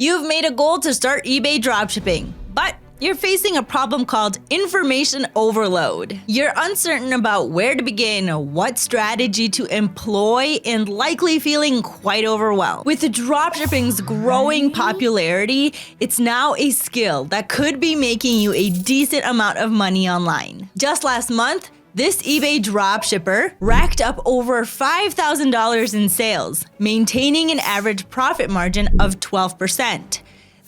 You've made a goal to start eBay dropshipping, but you're facing a problem called information overload. You're uncertain about where to begin, what strategy to employ, and likely feeling quite overwhelmed. With dropshipping's growing popularity, it's now a skill that could be making you a decent amount of money online. Just last month, this eBay dropshipper racked up over $5,000 in sales, maintaining an average profit margin of 12%.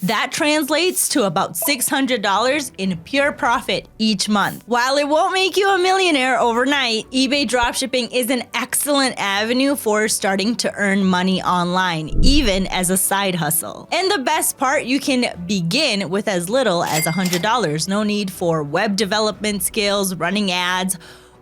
That translates to about $600 in pure profit each month. While it won't make you a millionaire overnight, eBay dropshipping is an excellent avenue for starting to earn money online, even as a side hustle. And the best part, you can begin with as little as $100. No need for web development skills, running ads,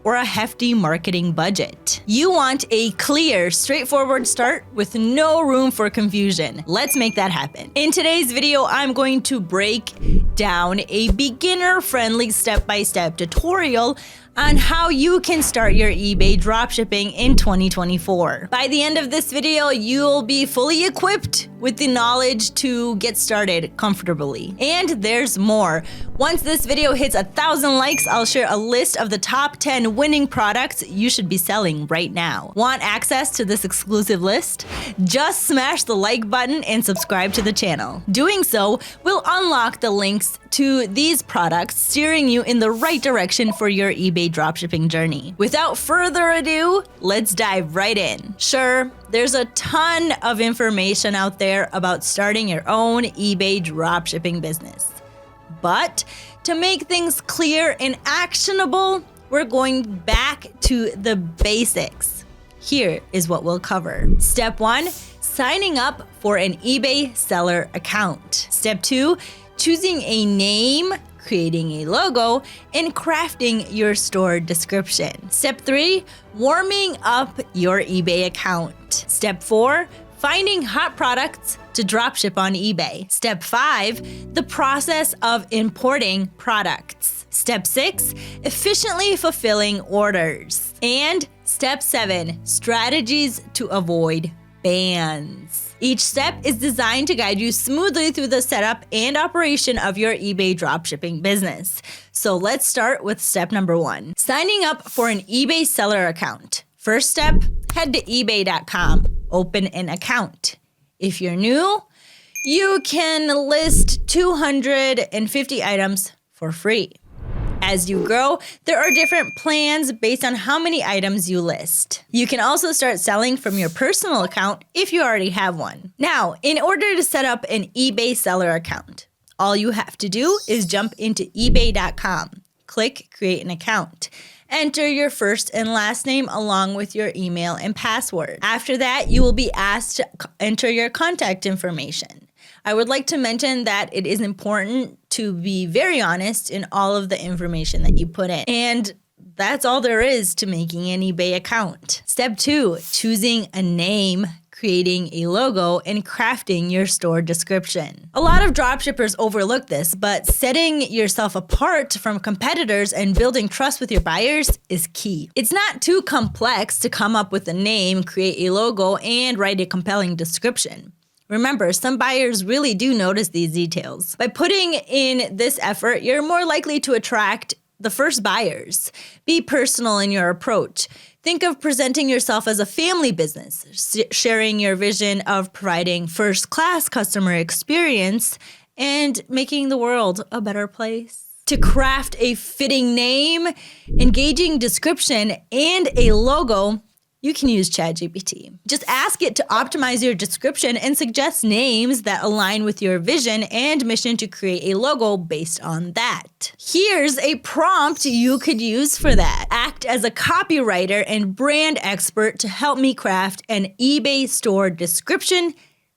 or a hefty marketing budget. You want a clear, straightforward start with no room for confusion. Let's make that happen. In today's video, I'm going to break down a beginner-friendly step-by-step tutorial on how you can start your eBay dropshipping in 2024. By the end of this video, you'll be fully equipped with the knowledge to get started comfortably. And there's more. Once this video hits 1,000 likes, I'll share a list of the top 10 winning products you should be selling right now. Want access to this exclusive list? Just smash the like button and subscribe to the channel. Doing so will unlock the links to these products, steering you in the right direction for your eBay dropshipping journey. Without further ado, let's dive right in. Sure, there's a ton of information out there about starting your own eBay dropshipping business. But to make things clear and actionable, we're going back to the basics. Here is what we'll cover. Step 1, signing up for an eBay seller account. Step 2, choosing a name, creating a logo, and crafting your store description. Step 3, warming up your eBay account. Step 4, finding hot products to dropship on eBay. Step 5, the process of importing products. Step 6, efficiently fulfilling orders. And Step 7, strategies to avoid bans. Each step is designed to guide you smoothly through the setup and operation of your eBay dropshipping business. So let's start with step number 1, signing up for an eBay seller account. First step, head to ebay.com, open an account. If you're new, you can list 250 items for free. As you grow, there are different plans based on how many items you list. You can also start selling from your personal account if you already have one. Now, in order to set up an eBay seller account, all you have to do is jump into ebay.com, click create an account. Enter your first and last name along with your email and password. After that, you will be asked to enter your contact information. I would like to mention that it is important to be very honest in all of the information that you put in. And that's all there is to making an eBay account. Step 2, choosing a name, creating a logo, and crafting your store description. A lot of dropshippers overlook this, but setting yourself apart from competitors and building trust with your buyers is key. It's not too complex to come up with a name, create a logo, and write a compelling description. Remember, some buyers really do notice these details. By putting in this effort, you're more likely to attract the first buyers. Be personal in your approach. Think of presenting yourself as a family business, sharing your vision of providing first-class customer experience and making the world a better place. To craft a fitting name, engaging description, and a logo, you can use ChatGPT. Just ask it to optimize your description and suggest names that align with your vision and mission to create a logo based on that. Here's a prompt you could use for that. Act as a copywriter and brand expert to help me craft an eBay store description,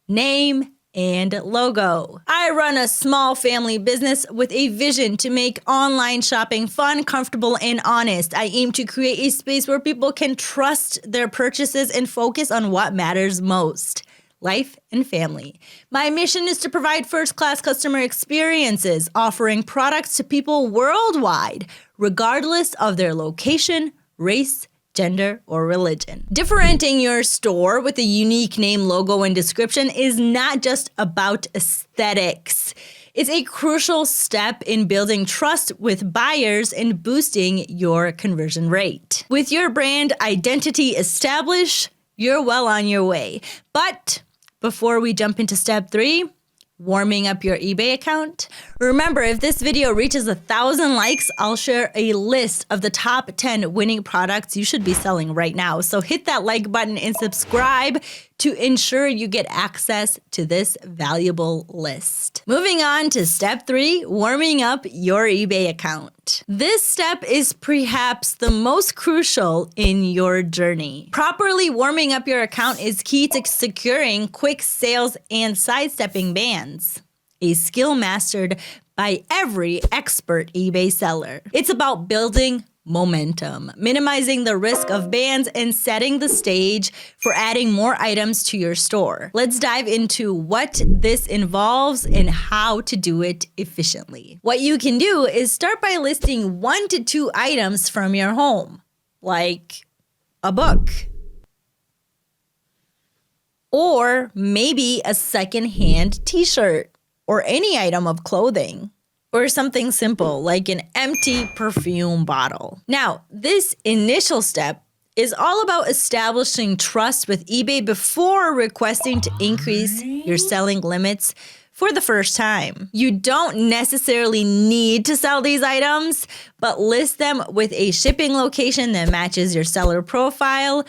name, and logo. I run a small family business with a vision to make online shopping fun, comfortable, and honest. I aim to create a space where people can trust their purchases and focus on what matters most: life and family. My mission is to provide first-class customer experiences, offering products to people worldwide, regardless of their location, race, gender, or religion. Differentiating your store with a unique name, logo, and description is not just about aesthetics. It's a crucial step in building trust with buyers and boosting your conversion rate. With your brand identity established, you're well on your way. But before we jump into step 3, warming up your eBay account. Remember, if this video reaches 1,000 likes, I'll share a list of the top 10 winning products you should be selling right now. So hit that like button and subscribe to ensure you get access to this valuable list. Moving on to step 3, warming up your eBay account. This step is perhaps the most crucial in your journey. Properly warming up your account is key to securing quick sales and sidestepping bans, a skill mastered by every expert eBay seller. It's about building momentum, minimizing the risk of bans, and setting the stage for adding more items to your store. Let's dive into what this involves and how to do it efficiently. What you can do is start by listing 1 to 2 items from your home, like a book, or maybe a secondhand t-shirt, or any item of clothing, or something simple like an empty perfume bottle. Now, this initial step is all about establishing trust with eBay before requesting to increase your selling limits for the first time. You don't necessarily need to sell these items, but list them with a shipping location that matches your seller profile,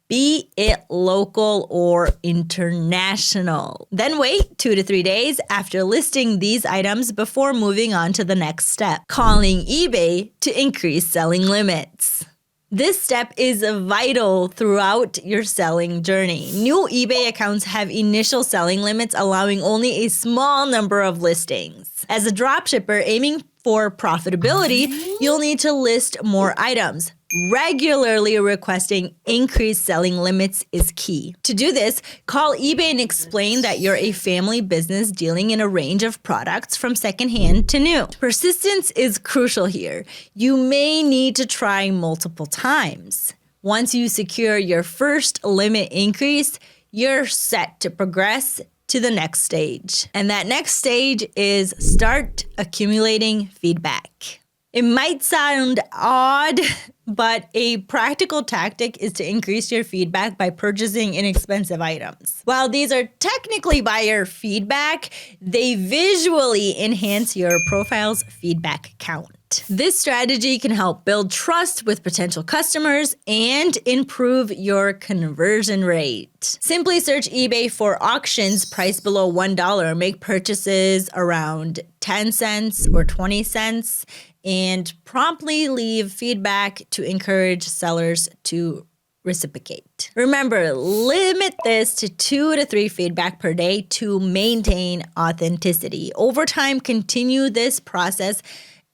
be it local or international. Then wait 2 to 3 days after listing these items before moving on to the next step, calling eBay to increase selling limits. This step is vital throughout your selling journey. New eBay accounts have initial selling limits, allowing only a small number of listings. As a dropshipper aiming for profitability, you'll need to list more items. Regularly requesting increased selling limits is key. To do this, call eBay and explain that you're a family business dealing in a range of products from secondhand to new. Persistence is crucial here. You may need to try multiple times. Once you secure your first limit increase, you're set to progress to the next stage. And that next stage is start accumulating feedback. It might sound odd, but a practical tactic is to increase your feedback by purchasing inexpensive items. While these are technically buyer feedback, they visually enhance your profile's feedback count. This strategy can help build trust with potential customers and improve your conversion rate. Simply search eBay for auctions priced below $1, make purchases around 10 cents or 20 cents, and promptly leave feedback to encourage sellers to reciprocate. Remember, limit this to 2 to 3 feedback per day to maintain authenticity. Over time, continue this process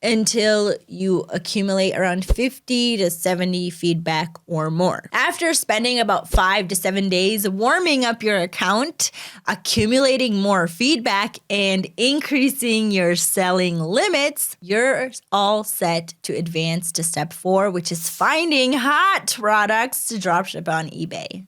until you accumulate around 50 to 70 feedback or more. After spending about 5 to 7 days warming up your account, accumulating more feedback, and increasing your selling limits, you're all set to advance to step 4, which is finding hot products to dropship on eBay.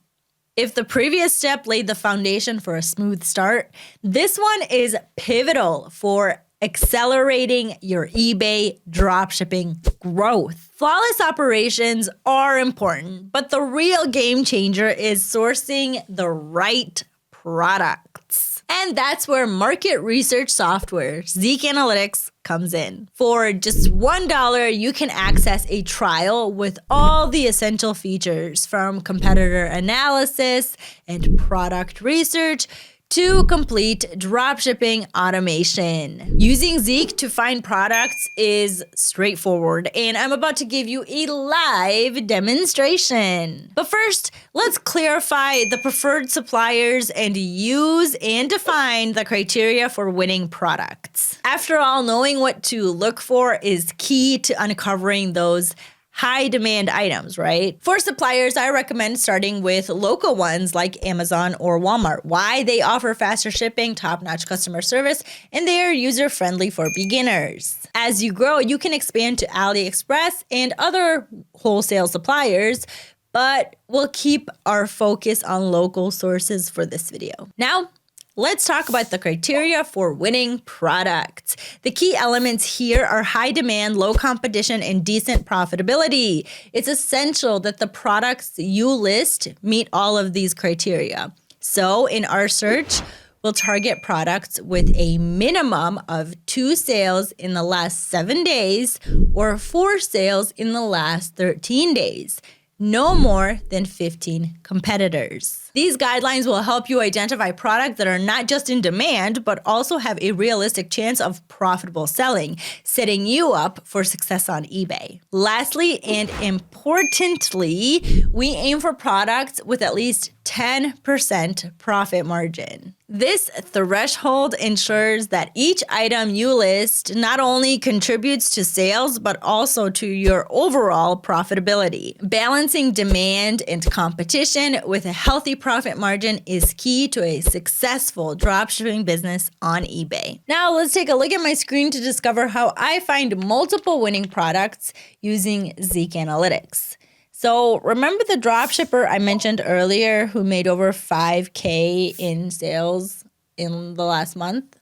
If the previous step laid the foundation for a smooth start, this one is pivotal for accelerating your eBay dropshipping growth. Flawless operations are important, but the real game changer is sourcing the right products. And that's where market research software, Zeek Analytics, comes in. For just $1, you can access a trial with all the essential features from competitor analysis and product research to complete dropshipping automation. Using Zeek to find products is straightforward, and I'm about to give you a live demonstration. But first, let's clarify the preferred suppliers and use and define the criteria for winning products. After all, knowing what to look for is key to uncovering those high demand items, right? For suppliers, I recommend starting with local ones like Amazon or Walmart. Why? They offer faster shipping, top-notch customer service, and they are user-friendly for beginners. As you grow, you can expand to AliExpress and other wholesale suppliers, but we'll keep our focus on local sources for this video. Now, let's talk about the criteria for winning products. The key elements here are high demand, low competition, and decent profitability. It's essential that the products you list meet all of these criteria. So in our search, we'll target products with a minimum of 2 sales in the last 7 days or 4 sales in the last 13 days. No more than 15 competitors. These guidelines will help you identify products that are not just in demand, but also have a realistic chance of profitable selling, setting you up for success on eBay. Lastly, and importantly, we aim for products with at least 10% profit margin. This threshold ensures that each item you list not only contributes to sales, but also to your overall profitability. Balancing demand and competition with a healthy profit margin is key to a successful dropshipping business on eBay. Now let's take a look at my screen to discover how I find multiple winning products using Zeek Analytics. So remember the dropshipper I mentioned earlier who made over 5K in sales in the last month?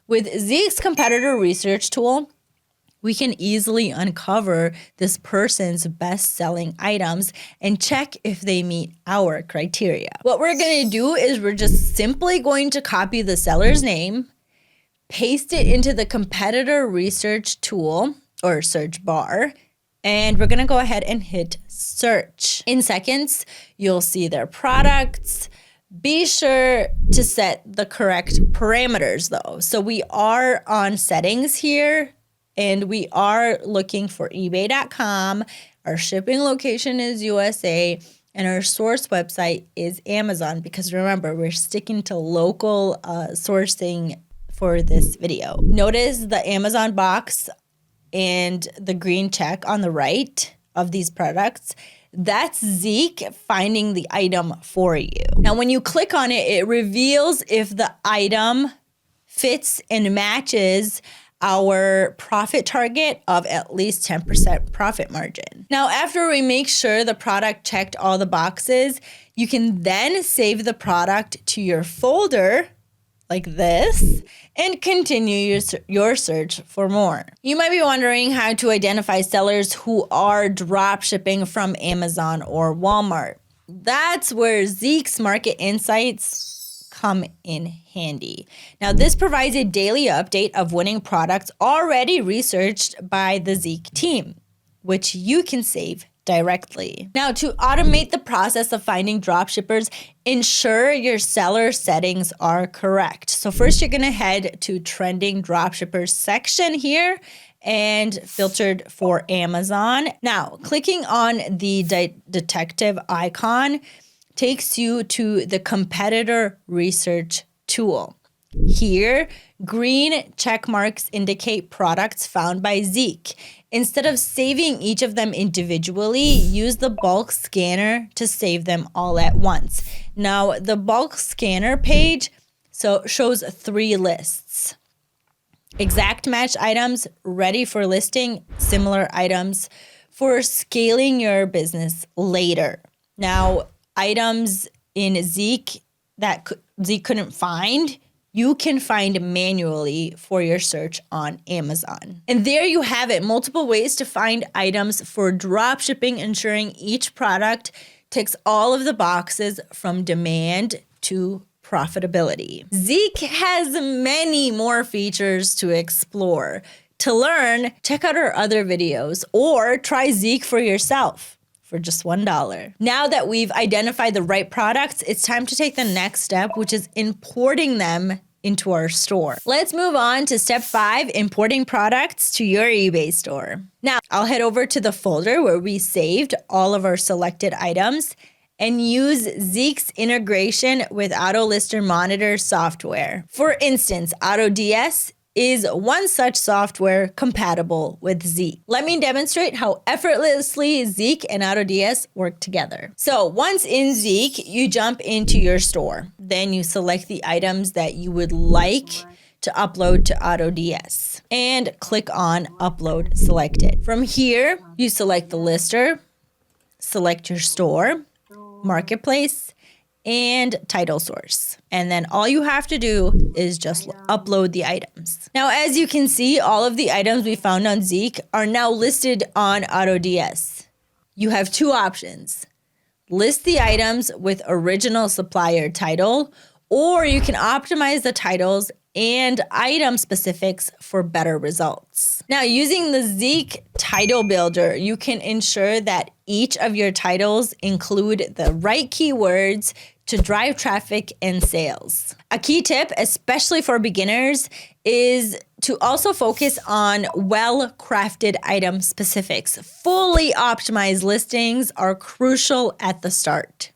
With Zeek's competitor research tool, we can easily uncover this person's best-selling items and check if they meet our criteria. What we're going to do is we're just simply going to copy the seller's name, paste it into the competitor research tool or search bar, and we're gonna go ahead and hit search. In seconds, you'll see their products. Be sure to set the correct parameters though. So we are on settings here and we are looking for ebay.com. Our shipping location is USA and our source website is Amazon because remember, we're sticking to local sourcing for this video. Notice the Amazon box and the green check on the right of these products, that's Zeek finding the item for you. Now, when you click on it, it reveals if the item fits and matches our profit target of at least 10% profit margin. Now, after we make sure the product checked all the boxes, you can then save the product to your folder like this and continue your search for more. You might be wondering how to identify sellers who are drop shipping from Amazon or Walmart. That's where Zeek's market insights come in handy. Now, this provides a daily update of winning products already researched by the Zeek team, which you can save directly. Now, to automate the process of finding dropshippers, ensure your seller settings are correct. So first, you're gonna head to trending dropshippers section here and filtered for Amazon. Now, clicking on the detective icon takes you to the competitor research tool. Here, green check marks indicate products found by Zeek. Instead of saving each of them individually, use the bulk scanner to save them all at once. Now, the bulk scanner page shows 3 lists. Exact match items, ready for listing, similar items for scaling your business later. Now, items in Zeek that Zeek couldn't find, you can find manually for your search on Amazon. And there you have it, multiple ways to find items for dropshipping, ensuring each product ticks all of the boxes from demand to profitability. Zeek has many more features to explore. To learn, check out our other videos or try Zeek for yourself for just $1. Now that we've identified the right products, it's time to take the next step, which is importing them into our store. Let's move on to step 5, importing products to your eBay store. Now, I'll head over to the folder where we saved all of our selected items and use Zeek's integration with AutoLister Monitor software. For instance, AutoDS is one such software compatible with Zeek. Let me demonstrate how effortlessly Zeek and AutoDS work together. So once in Zeek, you jump into your store. Then you select the items that you would like to upload to AutoDS and click on Upload Selected. From here, you select the lister, select your store, marketplace, and title source. And then all you have to do is just upload the items. Now, as you can see, all of the items we found on Zeek are now listed on AutoDS. You have two options. List the items with original supplier title, or you can optimize the titles and item specifics for better results. Now, using the Zeek title builder, you can ensure that each of your titles include the right keywords to drive traffic and sales. A key tip, especially for beginners, is to also focus on well-crafted item specifics. Fully optimized listings are crucial at the start.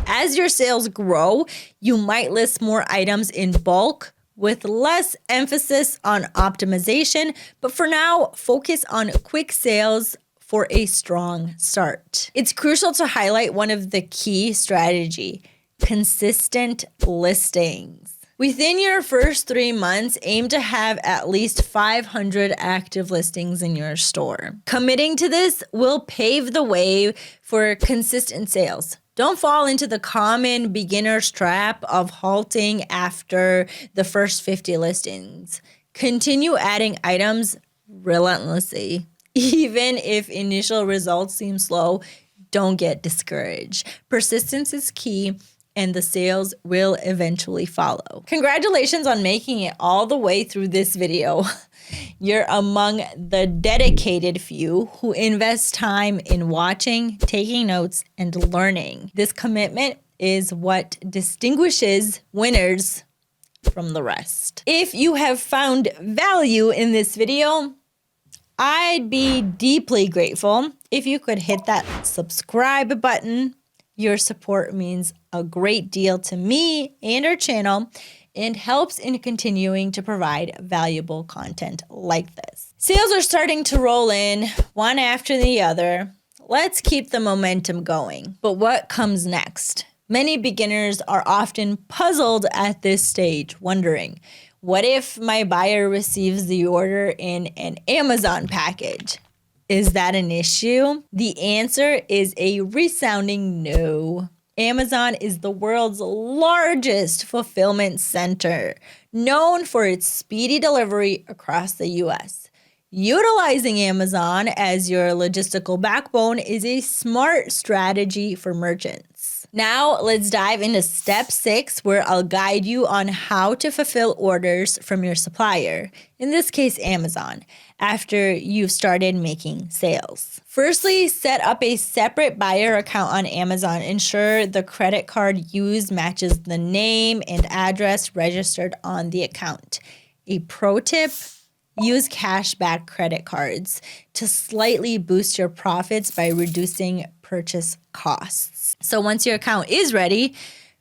As your sales grow, you might list more items in bulk with less emphasis on optimization, but for now, focus on quick sales for a strong start. It's crucial to highlight one of the key strategy: consistent listings. Within your first 3 months, aim to have at least 500 active listings in your store. Committing to this will pave the way for consistent sales. Don't fall into the common beginner's trap of halting after the first 50 listings. Continue adding items relentlessly. Even if initial results seem slow, don't get discouraged. Persistence is key, and the sales will eventually follow. Congratulations on making it all the way through this video. You're among the dedicated few who invest time in watching, taking notes, and learning. This commitment is what distinguishes winners from the rest. If you have found value in this video, I'd be deeply grateful if you could hit that subscribe button. Your support means a great deal to me and our channel, and helps in continuing to provide valuable content like this. Sales are starting to roll in one after the other. Let's keep the momentum going. But what comes next? Many beginners are often puzzled at this stage, wondering, what if my buyer receives the order in an Amazon package? Is that an issue? The answer is a resounding no. Amazon is the world's largest fulfillment center, known for its speedy delivery across the US. Utilizing Amazon as your logistical backbone is a smart strategy for merchants. Now, let's dive into step 6, where I'll guide you on how to fulfill orders from your supplier, in this case Amazon, after you've started making sales. Firstly, set up a separate buyer account on Amazon. Ensure the credit card used matches the name and address registered on the account. A pro tip: use cashback credit cards to slightly boost your profits by reducing purchase costs. So once your account is ready,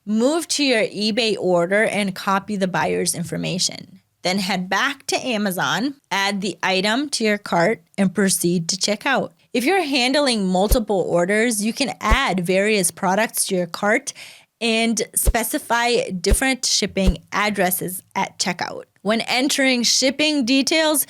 move to your eBay order and copy the buyer's information. Then head back to Amazon, add the item to your cart, and proceed to checkout. If you're handling multiple orders, you can add various products to your cart and specify different shipping addresses at checkout. When entering shipping details,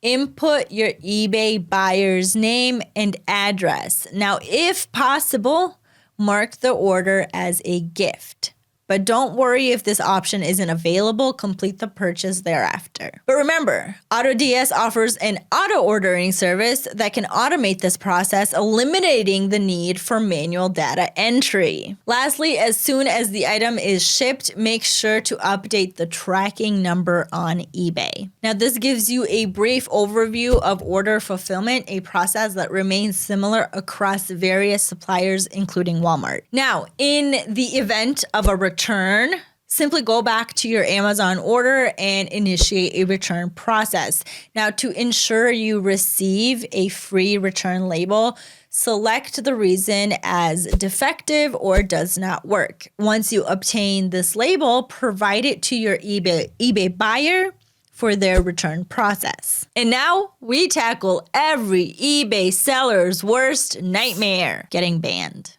input your eBay buyer's name and address. Now, if possible, mark the order as a gift. But don't worry if this option isn't available, complete the purchase thereafter. But remember, AutoDS offers an auto ordering service that can automate this process, eliminating the need for manual data entry. Lastly, as soon as the item is shipped, make sure to update the tracking number on eBay. Now, this gives you a brief overview of order fulfillment, a process that remains similar across various suppliers, including Walmart. Now, in the event of a return, simply go back to your Amazon order and initiate a return process. Now, to ensure you receive a free return label, select the reason as defective or does not work. Once you obtain this label, provide it to your eBay buyer for their return process. And now we tackle every eBay seller's worst nightmare: getting banned.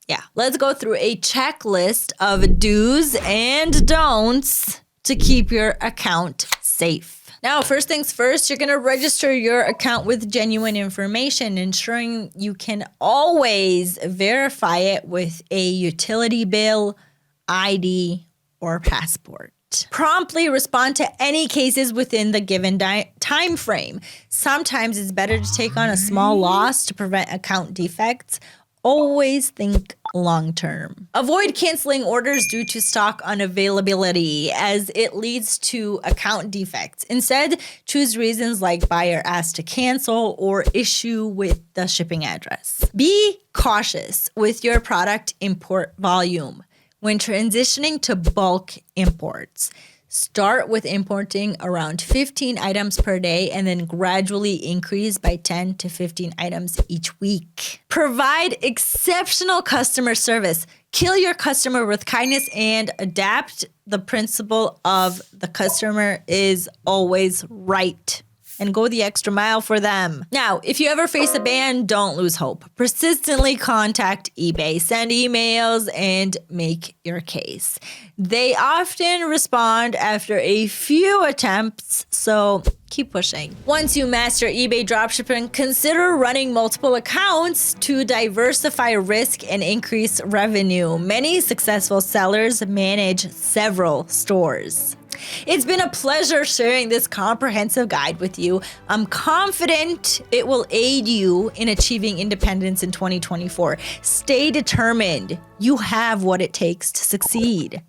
Yeah, let's go through a checklist of do's and don'ts to keep your account safe. Now, first things first, you're going to register your account with genuine information, ensuring you can always verify it with a utility bill, ID, or passport. Promptly respond to any cases within the given time frame. Sometimes it's better to take on a small loss to prevent account defects. Always think long term. Avoid canceling orders due to stock unavailability, as it leads to account defects. Instead, choose reasons like buyer asked to cancel or issue with the shipping address. Be cautious with your product import volume when transitioning to bulk imports. Start with importing around 15 items per day and then gradually increase by 10 to 15 items each week. Provide exceptional customer service. Kill your customer with kindness and adapt the principle of the customer is always right. And go the extra mile for them. Now, if you ever face a ban, don't lose hope. Persistently contact eBay, send emails, and make your case. They often respond after a few attempts, so keep pushing. Once you master eBay dropshipping, consider running multiple accounts to diversify risk and increase revenue. Many successful sellers manage several stores. It's been a pleasure sharing this comprehensive guide with you. I'm confident it will aid you in achieving independence in 2024. Stay determined. You have what it takes to succeed.